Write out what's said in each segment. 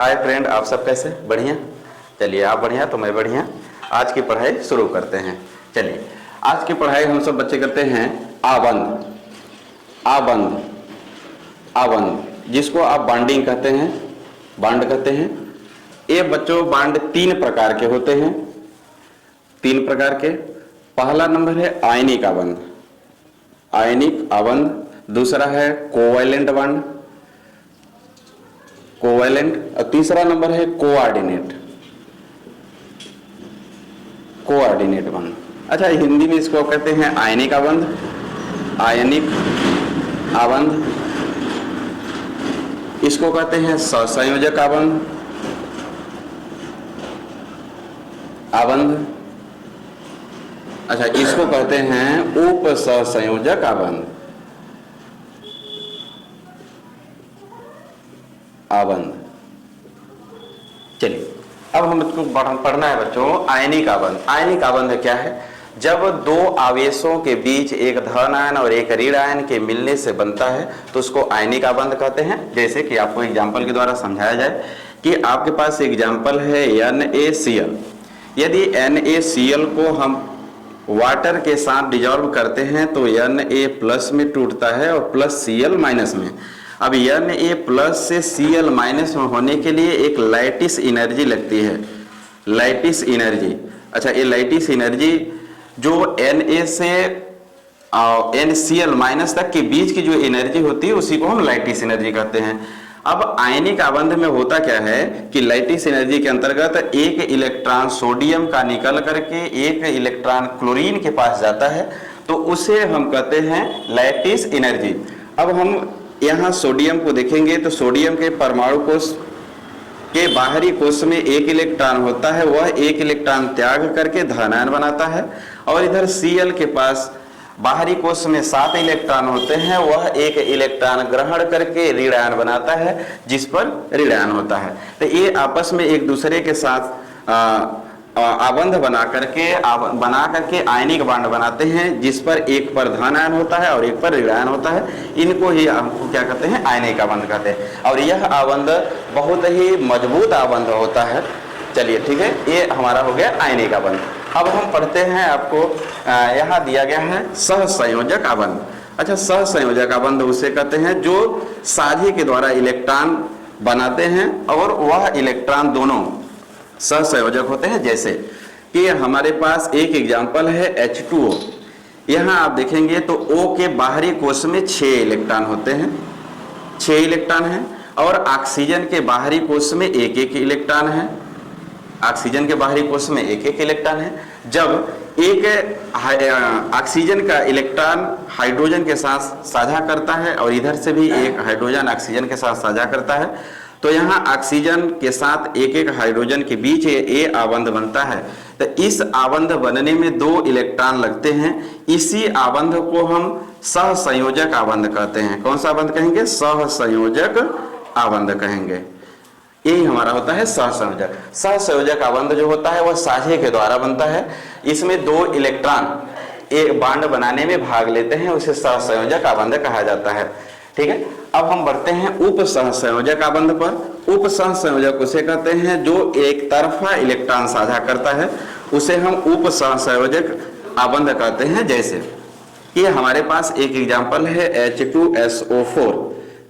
Hi friend, आप सब कैसे? बढ़िया। चलिए, आप बढ़िया तो मैं बढ़िया। आज की पढ़ाई शुरू करते हैं। चलिए, आज की पढ़ाई हम सब बच्चे करते हैं आबंध। आबंध आबंध जिसको आप बांडिंग कहते हैं, बांड कहते हैं। ये बच्चों बांड तीन प्रकार के होते हैं, तीन प्रकार के। पहला नंबर है आयनिक आबंध, आयनिक आबंध। दूसरा है कोवैलेंट बांड, कोवैलेंट। और तीसरा नंबर है कोऑर्डिनेट, कोऑर्डिनेट बांड। अच्छा, हिंदी में इसको कहते हैं आयनिक आबंध, आयनिक आबंध। इसको कहते हैं सहसंयोजक आबंध, आबंध। अच्छा, इसको कहते हैं उप सहसंयोजक आबंध, आबंध। चलिए, अब हम इसको पढ़ना है बच्चों आयनिक आबंध। आयनिक आबंध क्या है? जब दो आवेशों के बीच एक धन आयन और एक ऋण आयन के मिलने से बनता है तो उसको आयनिक आबंध कहते हैं। जैसे कि आपको एग्जाम्पल के द्वारा समझाया जाए कि आपके पास एग्जाम्पल है NaCl। यदि NaCl को हम वाटर के साथ डिजॉल्व करते हैं तो Na प्लस में टूटता है और प्लस Cl माइनस में। अब Na प्लस से Cl माइनस में होने के लिए एक लैटिस एनर्जी लगती है, लैटिस एनर्जी। अच्छा, ये लैटिस एनर्जी जो Na से NCl माइनस तक के बीच की जो एनर्जी होती है उसी को हम लैटिस एनर्जी कहते हैं। अब आयनिक आबंध में होता क्या है कि लैटिस एनर्जी के अंतर्गत एक इलेक्ट्रॉन सोडियम का निकल करके एक इलेक्ट्रॉन क्लोरीन के पास जाता है, तो उसे हम कहते हैं लैटिस एनर्जी। अब हम यहाँ सोडियम को देखेंगे तो सोडियम के परमाणु कोश के बाहरी कोश में एक इलेक्ट्रॉन होता है, वह एक इलेक्ट्रॉन त्याग करके धनायन बनाता है। और इधर Cl के पास बाहरी कोश में 7 इलेक्ट्रॉन होते हैं, वह एक इलेक्ट्रॉन ग्रहण करके ऋणायन बनाता है, जिस पर ऋणायन होता है। तो ये आपस में एक दूसरे के साथ आबंध बना करके आयनिक बांड बनाते हैं, जिस पर एक पर धनायन होता है और एक पर ऋणायन होता है। इनको ही हमको क्या कहते हैं? आयनिक आबंध कहते हैं। और यह आबंध बहुत ही मजबूत आबंध होता है। चलिए ठीक है, ये हमारा हो गया आयनिक आबंध। अब हम पढ़ते हैं, आपको यहाँ दिया गया है सहसंयोजक आबंध। अच्छा, सहसंयोजक आबंध उसे कहते हैं जो साझे के द्वारा इलेक्ट्रॉन बनाते हैं और वह इलेक्ट्रॉन दोनों सहसंयोजक होते हैं। जैसे कि हमारे पास एक एग्जाम्पल है H2O। यहाँ आप देखेंगे तो O के बाहरी कोश में 6 इलेक्ट्रॉन होते हैं, 6 इलेक्ट्रॉन हैं। और ऑक्सीजन के बाहरी कोश में एक एक इलेक्ट्रॉन है, ऑक्सीजन के बाहरी कोश में एक एक इलेक्ट्रॉन है। जब एक ऑक्सीजन का इलेक्ट्रॉन हाइड्रोजन के साथ साझा करता है और इधर से भी एक हाइड्रोजन ऑक्सीजन के साथ साझा करता है, तो यहाँ ऑक्सीजन के साथ एक एक हाइड्रोजन के बीच ये आबंध बनता है। तो इस आबंध बनने में 2 इलेक्ट्रॉन लगते हैं। इसी आबंध को हम सहसंयोजक आबंध कहते हैं। कौन सा आबंध कहेंगे? सहसंयोजक आबंध कहेंगे। यही हमारा होता है सहसंयोजक। सहसंयोजक आबंध जो होता है वह साझे के द्वारा बनता है। इसमें 2 इलेक्ट्रॉन एक बांड बनाने में भाग लेते हैं, उसे सहसंयोजक आबंध कहा जाता है। ठीक है, अब हम बढ़ते हैं उप सहसंयोजक आबंध पर। उप सहसंयोजक उसे कहते हैं जो एक तरफा इलेक्ट्रॉन साझा करता है, उसे हम उप सहसंयोजक आबंध कहते हैं। जैसे ये हमारे पास एक एग्जाम्पल है H2SO4।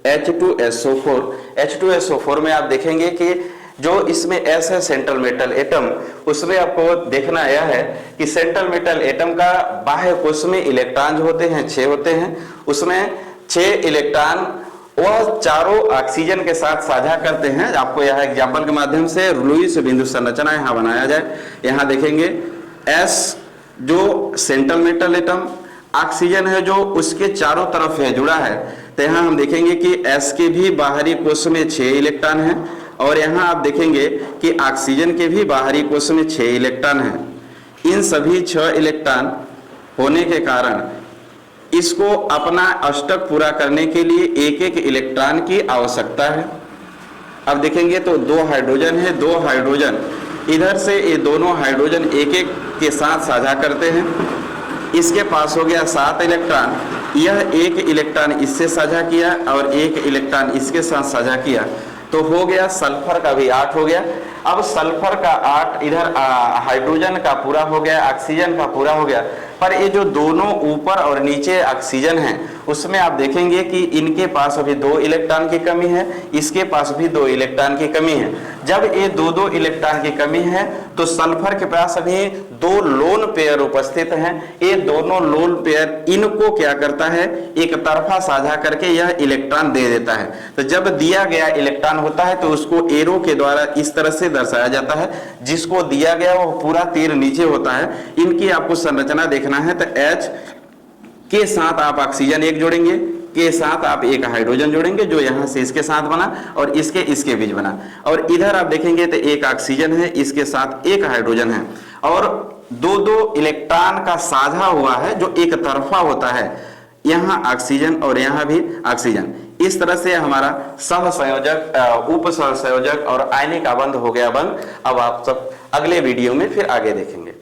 H2SO4, H2SO4 में आप देखेंगे कि जो इसमें S है सेंट्रल मेटल एटम, उसमें आपको देखना यह है कि सेंट्रल मेटल एटम का बाह्य कोश में इलेक्ट्रॉन जो होते हैं 6 होते हैं। उसमें 6 इलेक्ट्रॉन वह चारों ऑक्सीजन के साथ साझा करते हैं। आपको यह एग्जाम्पल के माध्यम से लुईस बिंदु संरचना यहाँ बनाया जाए। यहाँ देखेंगे S जो सेंट्रल मेटल एटम, ऑक्सीजन है जो उसके चारों तरफ है जुड़ा है। तो यहाँ हम देखेंगे कि S के भी बाहरी कोश में 6 इलेक्ट्रॉन हैं और यहाँ आप देखेंगे कि ऑक्सीजन के भी बाहरी कोश में 6 इलेक्ट्रॉन हैं। इन सभी 6 इलेक्ट्रॉन होने के कारण इसको अपना अष्टक पूरा करने के लिए एक एक इलेक्ट्रॉन की आवश्यकता है। अब देखेंगे तो 2 हाइड्रोजन है, 2 हाइड्रोजन इधर से ये दोनों हाइड्रोजन एक एक के साथ साझा करते हैं। इसके पास हो गया 7 इलेक्ट्रॉन, यह एक इलेक्ट्रॉन इससे साझा किया और एक इलेक्ट्रॉन इसके साथ साझा किया। तो हो गया, सल्फर का भी 8 हो गया। अब सल्फर का 8 इधर हाइड्रोजन का पूरा हो गया, ऑक्सीजन का पूरा हो गया। पर ये जो दोनों ऊपर और नीचे ऑक्सीजन है उसमें आप देखेंगे कि इनके पास अभी 2 इलेक्ट्रॉन की कमी है, इसके पास भी 2 इलेक्ट्रॉन की कमी है। जब ये 2-2 इलेक्ट्रॉन की कमी है तो सल्फर के पास अभी 2 लोन पेयर उपस्थित हैं। ये दोनों लोन पेयर इनको क्या करता है, एक तरफा साझा करके यह इलेक्ट्रॉन दे देता है। तो जब दिया गया इलेक्ट्रॉन होता है तो उसको एरो के द्वारा इस तरह से दर्शाया जाता है, जिसको दिया गया वो पूरा तीर नीचे होता है। इनकी आपको संरचना देखना है तो H के साथ आप ऑक्सीजन एक जोड़ेंगे, के साथ आप एक हाइड्रोजन जोड़ेंगे जो यहां से इसके साथ बना और इसके बीच बना। और इधर आप देखेंगे तो एक ऑक्सीजन है, इसके साथ एक हाइड्रोजन है और 2-2 इलेक्ट्रॉन का साझा हुआ है जो एक तरफा होता है। यहां ऑक्सीजन और यहां भी ऑक्सीजन। इस तरह से हमारा सहसंयोजक, उप सहसंयोजक और आयनिक आबंध हो गया बंद। अब आप सब अगले वीडियो में फिर आगे देखेंगे।